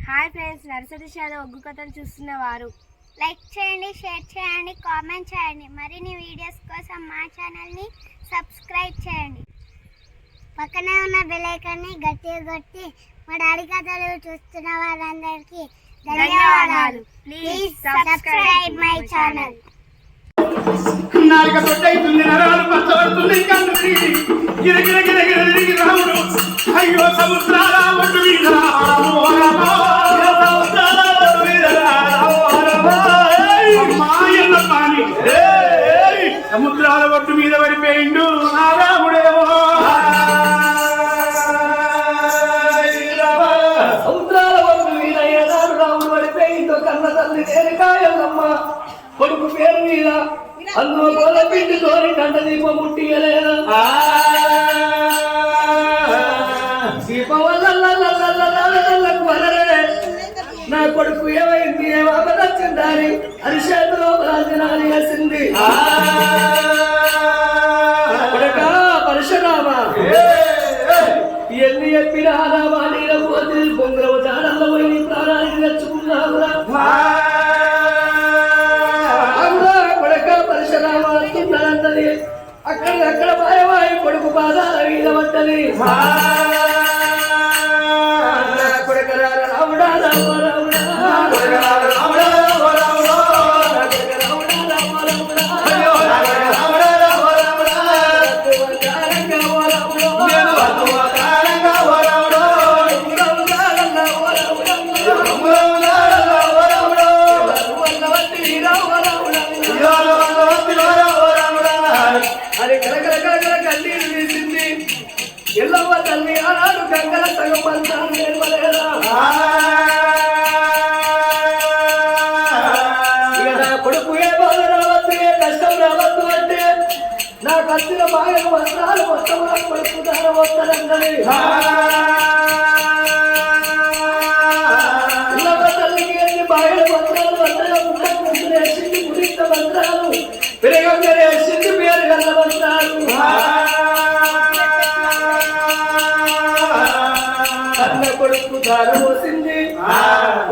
Hi friends, nursery shallow ఒగ్గు కథలు చూస్తున్నవారు like చేయండి, share చేయండి, కామెంట్ చేయండి. మరిన్ని వీడియోస్ కోసం మా ఛానల్ని సబ్స్క్రైబ్ చేయండి. పక్కనే ఉన్న బెల్ ఐకాన్ని గట్టిగా కొట్టి మా డాడీ కథలు చూస్తున్న వారందరికీ ధన్యవాదాలు. Please subscribe my channel. నాలుక తొట్టయితుంది, నరాలు పచ్చబడుతుంది, కన్ను తిరిగి గిరగిర గిరగిర తిరిగి రాముడు అయ్యో సముద్రాల ఒడ్డు మీద మాయన్న పాని సముద్రాల ఒడ్డు మీద పడిపోయిండు నా రాముడేమో. సముద్రాల ఒడ్డు మీద ఏనాడు రాముడు పడిపోయిందో కన్న తల్లి తేలికాయల్లమ్మ కొడుకు పేరు మీద అందులో గోల పిండి తోరి కంట దీపం ముట్టియలేదా దీపం వల్ల వలరే నా కొడుకు ఏమైంది ఏమొచ్చిందని అరిచేతిలో ప్రార్థనాలు వేసింది. కొడుక పరశురామ ఎన్ని చెప్పినా రామా నీల పోతే బొంగరవ జాడల్లో పోయి ప్రాణానికి తెచ్చుకున్నావురా. పరశురామంటున్నది అక్కడ మాయమాయి కొడుకు పాదాల మీద పడ్డది. కొడుకు రాముడా రామ రాముడా అది కలకల కన్నీరు తీసింది. ఎల్లమ్మ తల్లి ఆనాడు గంగల సగం మంత్రాలు నేర్వలేదా. ఇక నా కొడుకు ఏ బాధ రావద్దు, ఏ కష్టం రావద్దు అంటే నాకు వచ్చిన బాగా మంత్రాలు మొత్తం నా కొడుకు దాని వస్తానన్నది. ఎల్లమ్మ తల్లికి ఎన్ని బాగా మంత్రాలు వస్తాయో వేసింది, గురింత మంత్రాలు పెరగంగా వేసింది, పేరు కలవంటారు. అన్న కొడుకు దారి పోసింది.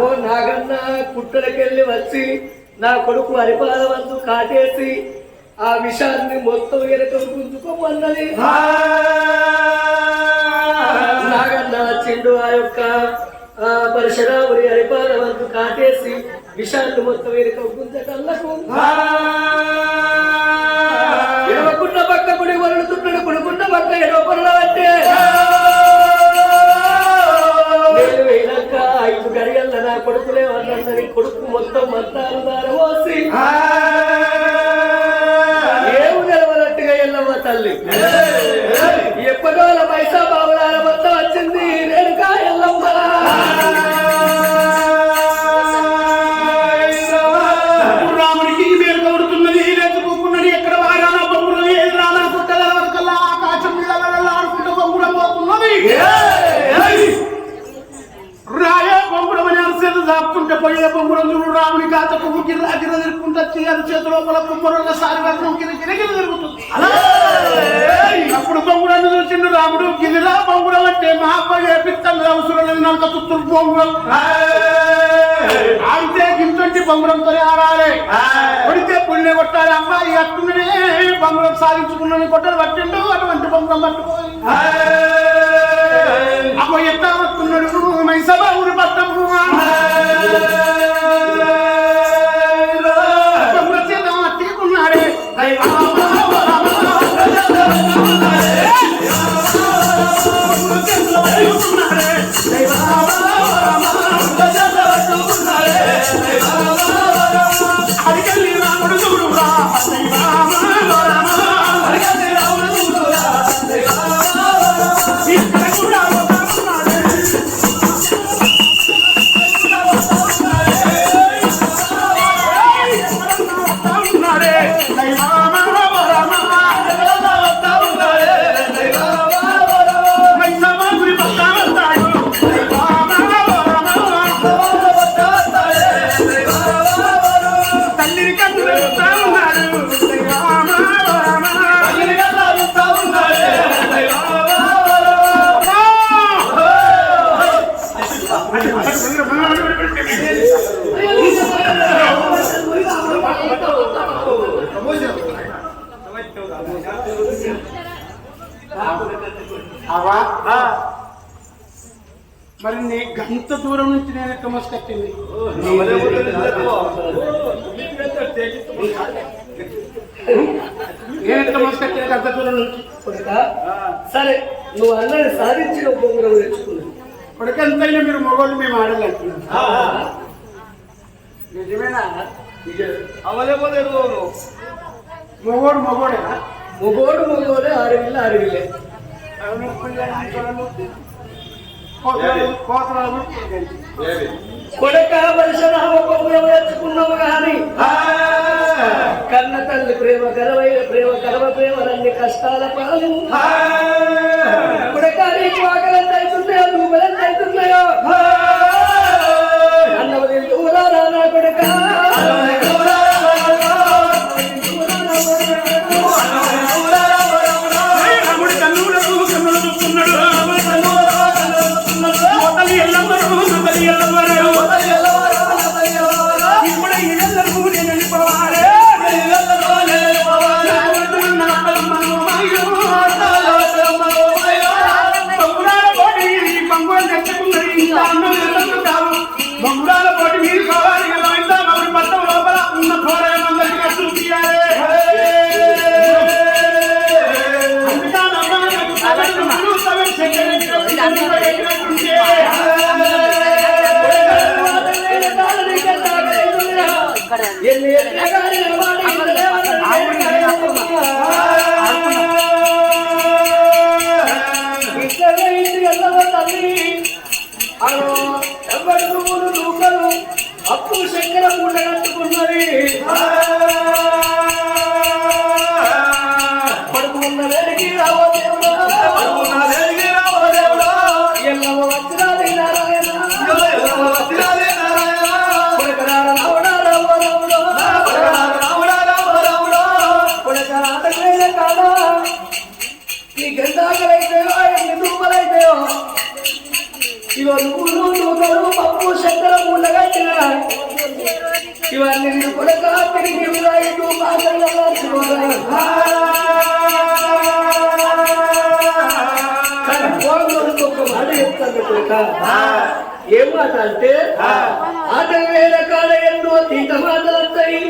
ఓ నాగన్న కుట్టలకెళ్ళి వచ్చి నా కొడుకు అరిపాల వంతు కాటేసి ఆ విషాన్ని మొత్తం వెనక గుంజుకోమన్నది. నాగన్న వచ్చిండు. ఆ యొక్క పరశురాముడి అరిపాల వంతు కాటేసి విషాన్ని మొత్తం వెనుక గుంజటల్లకు ఎడవకున్న పక్క గుడి వరుడుతున్నాడు, కొడుకున్న పక్క ఎడవపరుల అంటే నేను వేయక 5 గడియల్ల నా కొడుకులే వాళ్ళందరి కొడుకు మొత్తం మంత్రాలు దారవోసి ఏమి నిలవనట్టుగా ఎల్లమ్మ తల్లి ఎప్పటిల పైసా బాబులాల మొత్తం వచ్చింది. రేణుకా ఎల్లమ్మ రాముడికి మేలు కడుతున్నది, లేచుకున్నది. ఎక్కడ వారాన బొమ్మలు ఏది రానుకుంటే ఆకాశం మీద ఆడుకుంటూ బొమ్మడం పోతున్నది. రాయే బొమ్మడం అని అరిసేది దాపుకుంటే పోయే బొమ్మడం చూడు రాముడి గాతకు గిర్రా గిర్ర తిరుక్కుంటే అది చేతి లోపల బొమ్మల సారి వర్గం గిరిగిర తిరుగుతుంది. అప్పుడు బొమ్మడాన్ని చూసిండు రాముడు. గిరిరా బొమ్మడం అంటే మా అబ్బాయి ఏపిస్తాను అవసరం లేదు, నలక చుట్టూ బొమ్మడం ఆడితే గింతంటి బొమ్మడంతో ఆడాలి, కొడితే పుణ్య కొట్టాలి. అమ్మాయి అట్టునే బొమ్మడం సాధించుకున్న కొట్టలు పట్టిండు. అటువంటి బొమ్మడం పట్టుకోవాలి. అబ్బో ఎట్లా వస్తున్నాడు మైసభ ఊరి పట్టము తీకున్నాడే అడిగల్లి రాముడు చూడురా ఇక్కడ కూడా అవా మరి నీ గంత దూరం నుంచి నేను ఎట్లా మోసుకొచ్చింది? నేను ఎట్లా మోసుకొచ్చింది గంత దూరం నుంచి? సరే నువ్వు అన్నది సాధించిన బొంగురం తెచ్చుకున్నావు. కొడుకంతైనా మీరు మొగోళ్ళు మేము ఆడాలంటున్నాం. నిజమేనా? మొగోడు మొగోడేనా? మొగోడే 6 విల్లే కొడక వర్షరామ బొంగురం తెచ్చుకున్నావు గాని కన్న తల్లి ప్రేమ ప్రేమలన్నీ కష్టాల పాలు. కొడక నీకు ఆకలంత అవుతున్నాయో నువ్వులంత అవుతున్నాయో అన్నవది దూరారా నా కొడక. బంగుళాల పోటీ మీరు కావాలి కదా, ఇంత మరి పట్టం లోపల ఉన్న పోరాటందరికీ అసలు అప్పు చక్కెర పూట కట్టుకున్నది పడుకున్న వేడికి రావో దేవుడా ఎల్లవ వచ్చినాది నారాయణ కొడకరాడ రావడా కొడకర ఆటకైన కాడా ఈ గంధాకలైతేయో ఎన్ని రూపలైతేయో ఇవ నూనెలు పప్పు చక్కెర పూట కట్టిన ఇవన్నీ నేను కొడక తిరిగి ఇటు ఒక మాట చెప్తాను కొడక. ఏం మాట అంటే ఆట వేల కాడ ఎన్నో తీట మాటలు వస్తాయి.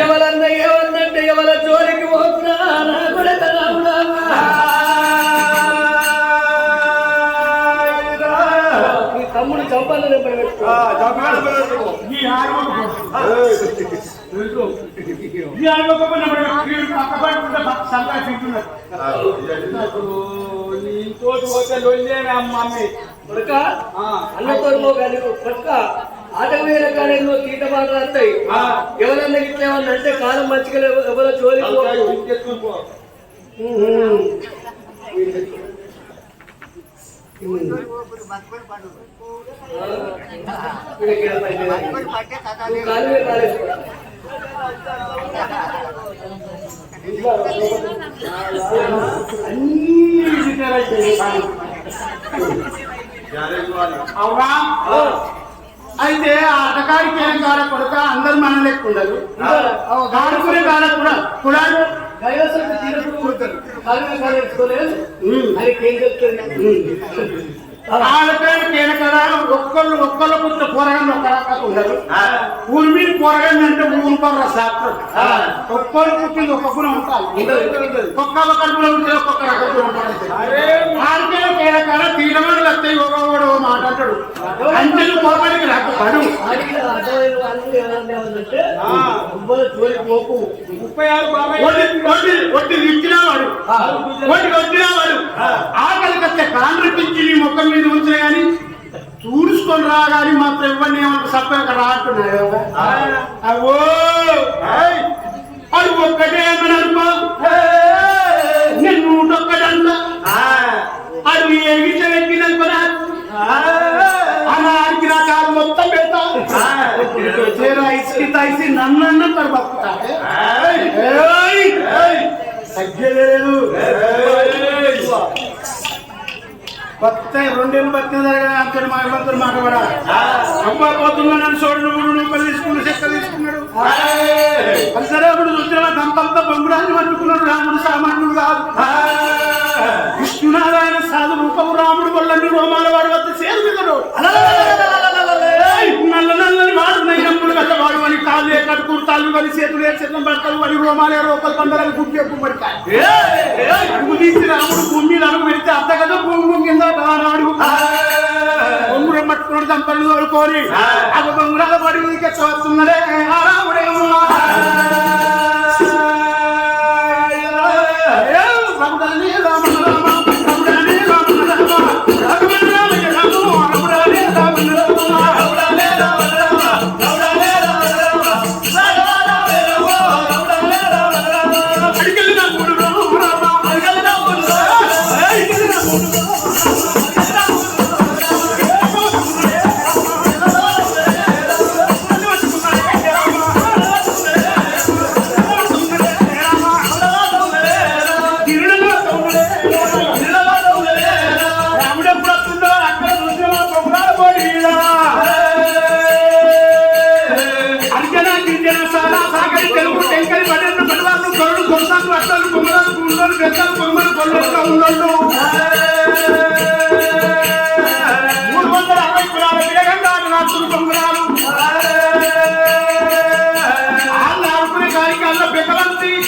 ఎవరన్నా ఏమన్నంటే ఎవర జోలికి పోతున్నా నా కొడక రావుడా తమ్ముడు చంపాలని అన్నతో కానీ పక్క ఆటవేల కాలంలో తీట మాటలు వస్తాయి. ఎవరన్నా ఇట్లా ఏమన్నా అంటే కాలం మంచిగా ఎవరో జోలికి అవునా? అయితే ఆటకాడికి ఏం కాడ కొడక అందరు మన లెక్క ఉండదు. ఆడుకునే కాడ కూడా ఒక్కళ్ళు పుట్టిన పోరగాన్ని ఉండదు. ఊరి మీద పోరగాన్ని అంటే ఊరు పొర శాస్త్రం. ఒక్కళ్ళు పుట్టింది ఒక్క గుణం ఉంటాయి. ఒక్కళ్ళ కడుపులో ఉంటే ఒక్కొక్క రకంగా ఉంటాడు. ఆడికేళ్ళ కేరకాల తీరమని వస్తాయి. ఒకడు మాట్లాడతాడు అంచెలు పోవడానికి నాకు పడు 36 ఇచ్చినవాడు వచ్చినవాడు ఆకలికి వస్తే కాండ్రపించి నీ మొక్కం మీద ఉంచిన కానీ చూడుచుకొని రాగాని మాత్రం ఇవన్నీ ఏమన్నా సప్పగా రాటున్నాయి. అవో అది ఒక్కటే అనుకో నేను 101 అది ఎగిచెక్కిననుకున్నా అలా ఆడికి నా కాదు మొత్తం పెడతా ఇసి నన్ను బతుకుతా తగ్గలేదు. కొత్త 2 ఏళ్ళు బతికిన అంతటి మా ఇబ్బందులు మాట్లాడాలి. అమ్మ పోతున్నా నన్ను చూడు, నువ్వు పని తీసుకున్నాడు, చెక్క తీసుకున్నాడు. సరే అప్పుడు చూసిన దంపంతా బొంగుడాన్ని పట్టుకున్నాడు. రాముడు సామాన్యుడు కాదు, విష్ణునారాయణ సాధు రూపము. రాముడు వల్లని రోమాల వాడు వద్ద చేరుకున్నాడు. నల్ల నల్లని వాడు నైనమ్ముడు గత వాడు అని కాళ్ళే కట్టుకుడు తాళ్ళు అని చేతులే చిన్న పడతాడు అని రోమాలే రూపలు పందరాలు గుడ్డి ఎక్కువ పడతాయి. అడుగు తీసి రాముడు భూమి మీద అడుగు పెడితే అర్థ కదా భూమి కింద నాడు బొంగురం పట్టుకున్నాడు. దంపలు తోడుకొని అది బొంగురాల పడి వస్తున్నాడే రాముడేమో. రాముడని రామ రామ రాముడని రామ రామ రాముడని రామ రాముడని రామ రాముడని రామ అడిగలిన మూడు రామ అడిగలిన మూడు అడిగలిన మూడు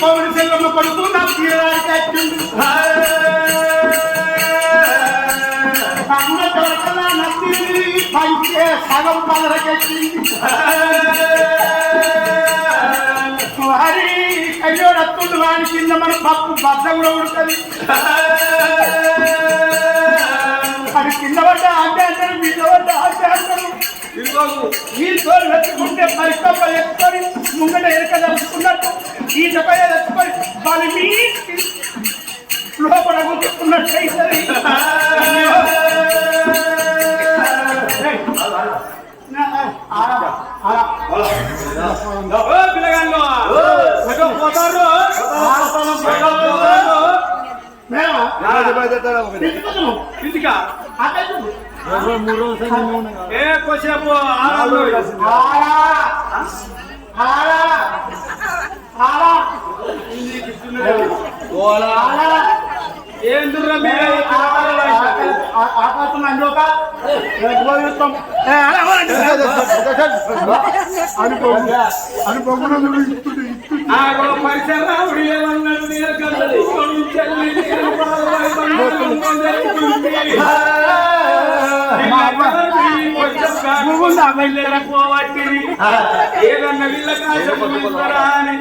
పౌరు సెల్లమ్మ పడుతూ నాకు తీయడానికి పంచే సగం పదరకెట్టింది. వారి కయ్యోడు అత్తుండు వాడి కింద మన పప్పు బద్ద కూడా ఉడుతుంది. అది కింద పడ్డ అంటే అంటారు, మీద పడ్డ అంటే అంటారు. ఈ తోలు వెతుకుంటే పరికప్పలు ఎత్తుకొని ముంగట ఎరక తెలుసుకున్నట్టు ఈతపై తెచ్చుకొని వాళ్ళ మీ లోపల కూర్చుకున్నట్టు అవుతుంది. పిల్లగాళ్ళు పోతారు ఇంటికా ఏ కొసేపు ఆకాశం అంజోక పరిసరావుడు ఏమన్నాడు పోవట్టి ఏదన్నా వీళ్ళ కాశరా అని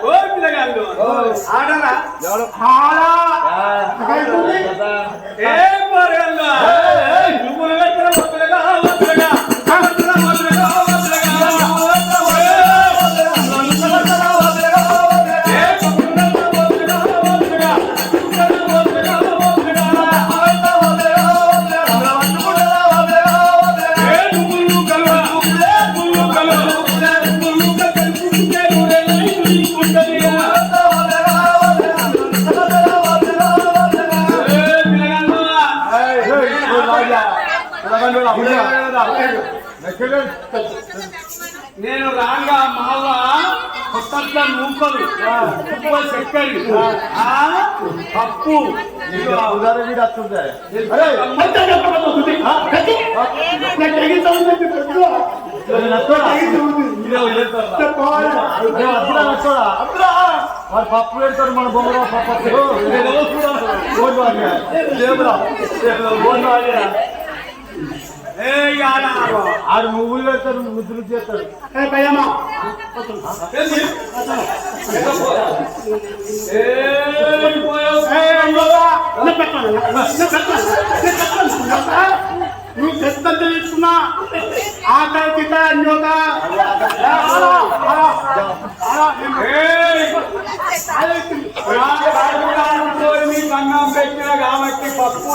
ఓ పిల్లగాళ్ళు ఆడరా ఏ పోరేళ్ళ నువ్వు వద్దగా వద్దగా నేను రాగా మావ కొత్త నూకలు చక్కెర పప్పు పప్పు పెడతారు మన బొమ్మలో పప్పు ఆడు నువ్వులు పెడతారు, ముద్దులు చేస్తారు. నువ్వు చెత్త తెలుసుకున్నా ఆకలి బంగం పెట్టిన కాబట్టి పప్పు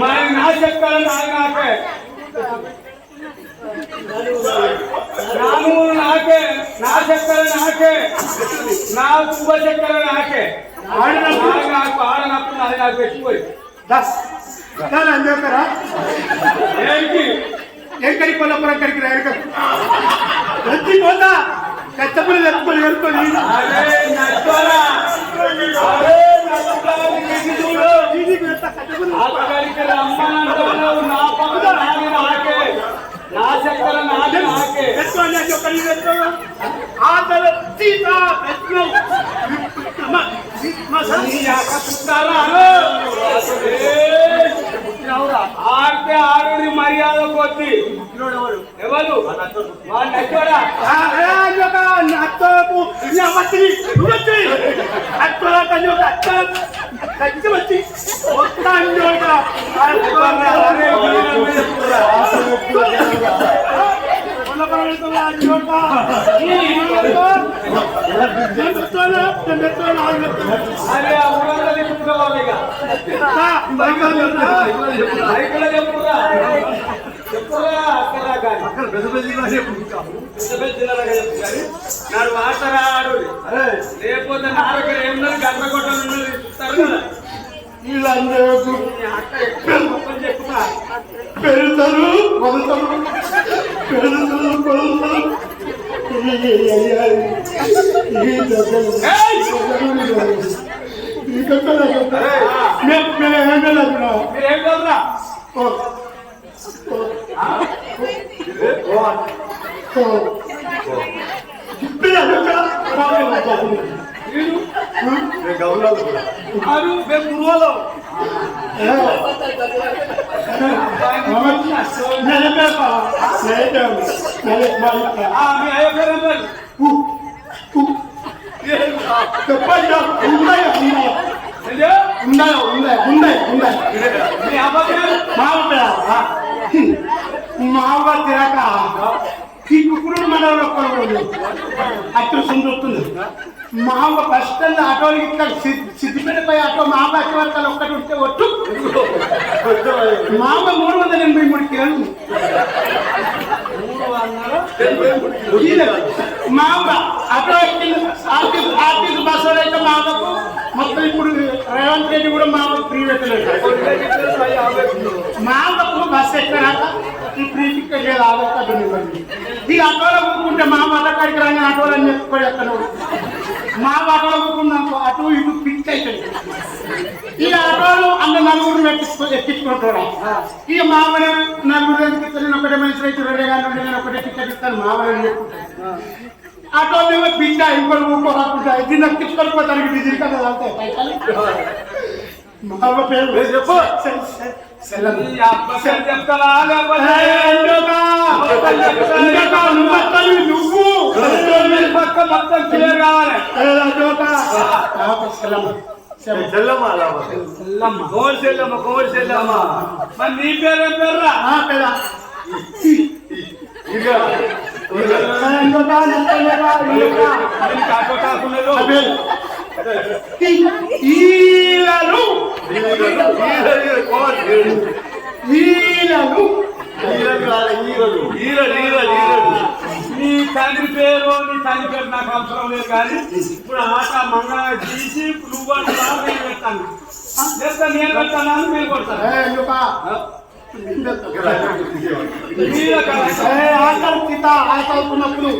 మరి నా చెప్తాను నాకే నా చెప్తాను నాకే నా ఆడనప్పుడు అది నాకు పెట్టిపోయి అందేకరా ఏంటి ఎక్కడికి పొలపురం ఎక్కడికి రైలు వచ్చి పోతా కచ్చపల్లి తెచ్చుకొని వెళ్తుంది నా చక్కెర నాకే ఆడితే ఆడు మర్యాద కొద్ది ఎవరు వాడు నచ్చోడా వచ్చి అరే నాడు వాడతారా ఆడు లేకపోతే నా దగ్గర ఏమన్నా గంట కొట్టలు ఉన్నది ఇస్తారు కదా వీళ్ళందరూ పెడతారు వదులుతారు మీరేం చదువురా మావ తిరక ఈ కుక్కుడు మనలో అక్కడ సుందొస్తుంది మావ ఫస్ట్ ఆటోకి ఇట్లా సిద్ధిపేటపై ఆటో మావ వచ్చేవారు ఒక్కటి ఉంటే ఒట్టు మావ 383 కిలోలు మావ ఆటో ఆర్టీసీ బస్సు అయితే మావకు మొత్తం ఇప్పుడు రేవంత్ రెడ్డి కూడా మావకు ఫ్రీ పెట్టలేదు మావకు బస్సు ఎక్కడాక ఈ ఫ్రీ టికెట్ లేదు ఆధార్ ఈ ఆటోలో కూర్చుంటే మా అక్కడికి రాని ఆటోలో అని చెప్పుకోడు ఎక్కడ మా ఆటోలో కూర్చున్నాను అటు ఇటు పిక్ అవుతుంది ఈ ఆటోలు అన్న నలుగురు ఎక్కించుకుంటాడు ఇక మామూలు నలుగురు ఎక్కిస్తాను నేను ఒకటే మనిషి రైతు రెడీ కానీ నేను ఒకటే టికెట్ ఇస్తాను మామూలు చెప్పుకుంటాను ఆటోలో పిచ్చా ఇంకోటి ఊపో రాకుండా దీన్ని ఎక్కించుకొని పోతానికి డీజిల్ కదా వెళ్తాయి పైసలు మామ పేరు చెప్పు చెప్తావా నువ్వు పక్క మొత్తం క్లియర్ కావాలి కోడి మరి నీ పేరేం పేర్రా నీ తండ్రి పేరు నాకు అవసరం లేదు కానీ ఇప్పుడు ఆట మంగళ తీసి నువ్వు నేను పెడతాను నేను పెడతాను మీరు కొడతాను ఆటలుకున్నప్పుడు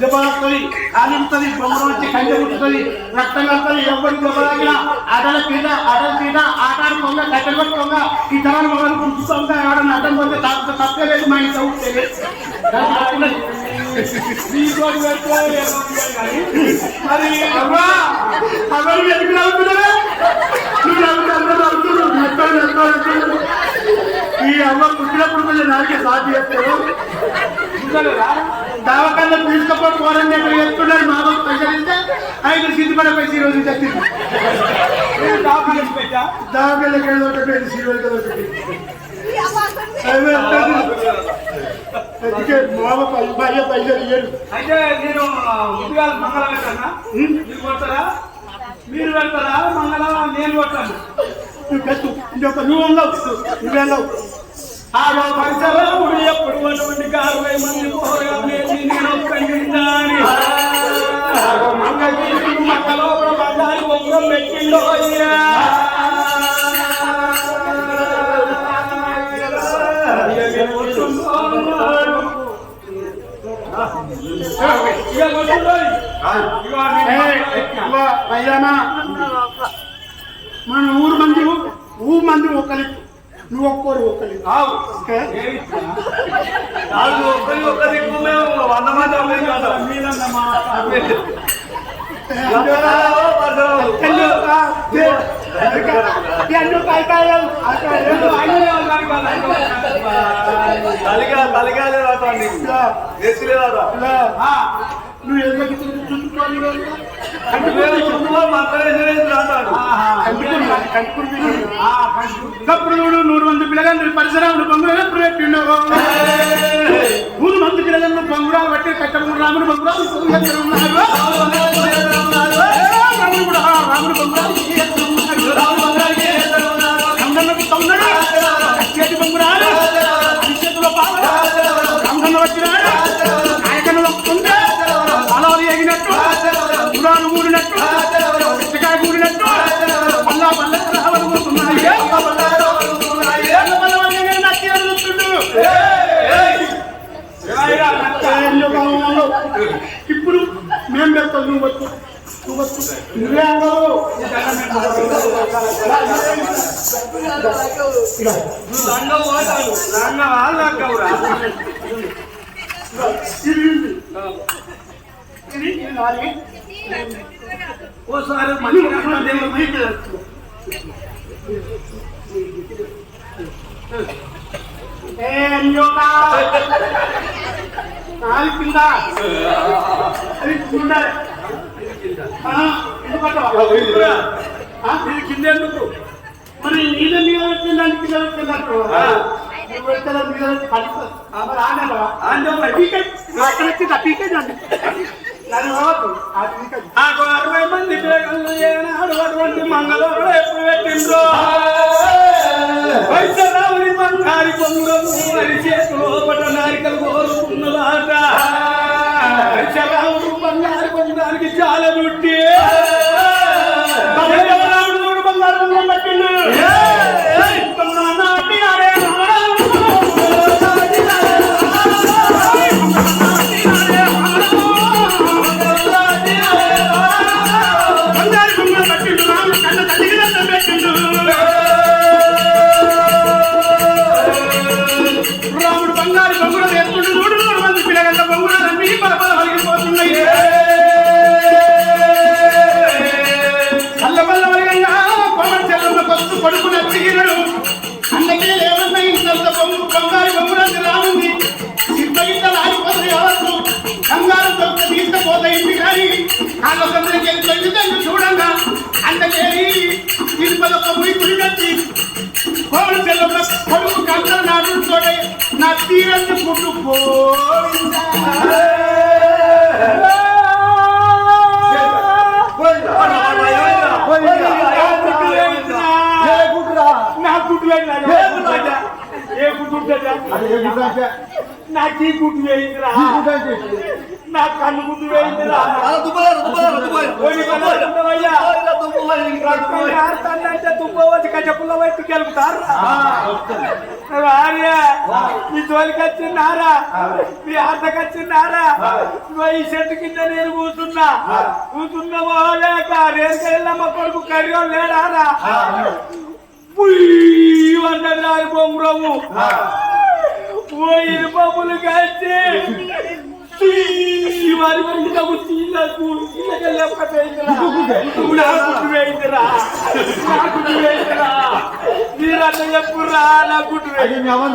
దెబ్బలాడుతుంది కాలుతుంది బొమ్మలు వచ్చి కంచె పుట్టుతుంది రక్తం కలుతుంది ఎవరికి దెబ్బలాగినా ఆటల తీట ఆట ఆడుకోగా కట్టెలు పట్టుకోగా ఈ తరాలు మొదలు పుట్టుకోగా ఎవడన్నా అడ్డం పోతే తప్పే లేదు మా ఇంట్లో మరి అవ్వా అవన్నీ ఎందుకు నవ్వుతున్నారా ఈ అమ్మ పుట్టినప్పుడు కొంచెం నాకే సాధ్యం చేస్తారు దావకాల్లో తీసుకపోయి పోరని ఎక్కడ చెప్తున్నారు మా బాబు పైసలు ఇస్తే 5 సిద్ధిపడపోయి ఈ రోజు చచ్చింది దావకాళ్ళకి ఏదో ఒకటి సీరియల్ కదా మామ భార్య పైసలు ఇయ్యడు అయితే నేను ముందుగా మంగళ పెట్టానా మీరు కొడతారా మీరు పెడతారా మంగళ నేను కొట్టాను నువ్వు నువ్వెళ్ళవు ఆరో పరిసరాలు ఎప్పుడు అటువంటి 60 మంది పోరాని నేను కండిని మక్కలో బంగారు బొమ్మరం పెట్టిండో మన ఊరు మంది ఒకరి నువ్వు ఒక్కరు ఒకరి ఒకరి 100 మంది నువ్వు ఎందుకు చూసుకోవాలి అప్పుడు 100 మంది పిల్లగాళ్ళు పరిసరాలు బొంగురాలు ఎప్పుడు పెట్టిండు 100 మంది పిల్లగాళ్ళు బొంగురాలు బట్టి కట్టము రాముడు బొంగురాలు రాముడు కూడా రాముడు బొంగురాలు చేతి బొంగురాలు చేతిలో పాలు రంగన్న వచ్చినాడు ఆయకను వస్తుంటే అలవారు ఎగినట్టు గుడాలు కూడినట్టు చికాయ కూడినట్టు మళ్ళా మళ్ళీ రావలు కూడుతున్నాయి ఇప్పుడు మేము పెడతాం నువ్వు వచ్చు నువ్వే అన్నావు ఓసారి మళ్ళీ కింద కింద ఎందుకు మరి నీళ్ళ మీద వచ్చిందని కింద వచ్చిందట్టు అక్కడ వచ్చింది ఆ పీకేజ్ అండి 60 మంది పిల్లలు ఏనాడు అటువంటి మంగళవాడు ఎప్పుడు పెట్టిండ్రో వైద్యరావుని బంగారి పొంగురము అని చేతిలో పట్ట నారికలు కోరుకున్నదాట వైద్యరావుడు బంగారు పొందడానికి చాలా దుట్టి రాముడు బంగారు పొంగం పట్టిండు రాముడు బంగారు బొంగులు ఎత్తుడు 100 మంది పిల్లగంట బొంగులన్నీ పరపర వలిగిపోతున్నాయి అల్లబల్ల వలిగయ్యా పవన్ చెల్లమ్మ కొత్త కొడుకు నచ్చిగినడు అందుకే ఏమన్నా ఇంత బంగారు బొంగులంది రాముంది సిద్ధగిట్ట రాలిపోతుంది కావచ్చు బంగారు దొక్క తీసుకుపోతే ఇంటి కానీ వాళ్ళ సందరికి వెళ్ళి చూడంగా అందుకే తిరుపతి ముడి గుడి వచ్చి పవన్ చెల్లమ్మ కొడుకు కంకర నాటుతోడే నా తీరని పుట్టుకో నా గుడ్డు ఏ గుడ్డు ఉంటుందా నాకు ఈ గుడ్డు వేయిందిరా నా కన్ను గుడ్డు వేయిందిరా అంటే తుప్ప వచ్చి కచ్చపుల్ల వైపు గెలుపుతారు నీ జోలికి వచ్చిన్నారా నీ ఆటకు వచ్చిన్నారా ఈ చెట్టు కింద నేను కూర్చున్నావో లేక రేసుకెళ్ళమ్మ కొడుకు కర్రీ లేడారా అన్నది బొమ్మరము పోయిన బొమ్మలు కాచి వారి మీరన్న చెప్పురా నా గుడ్డు అవన్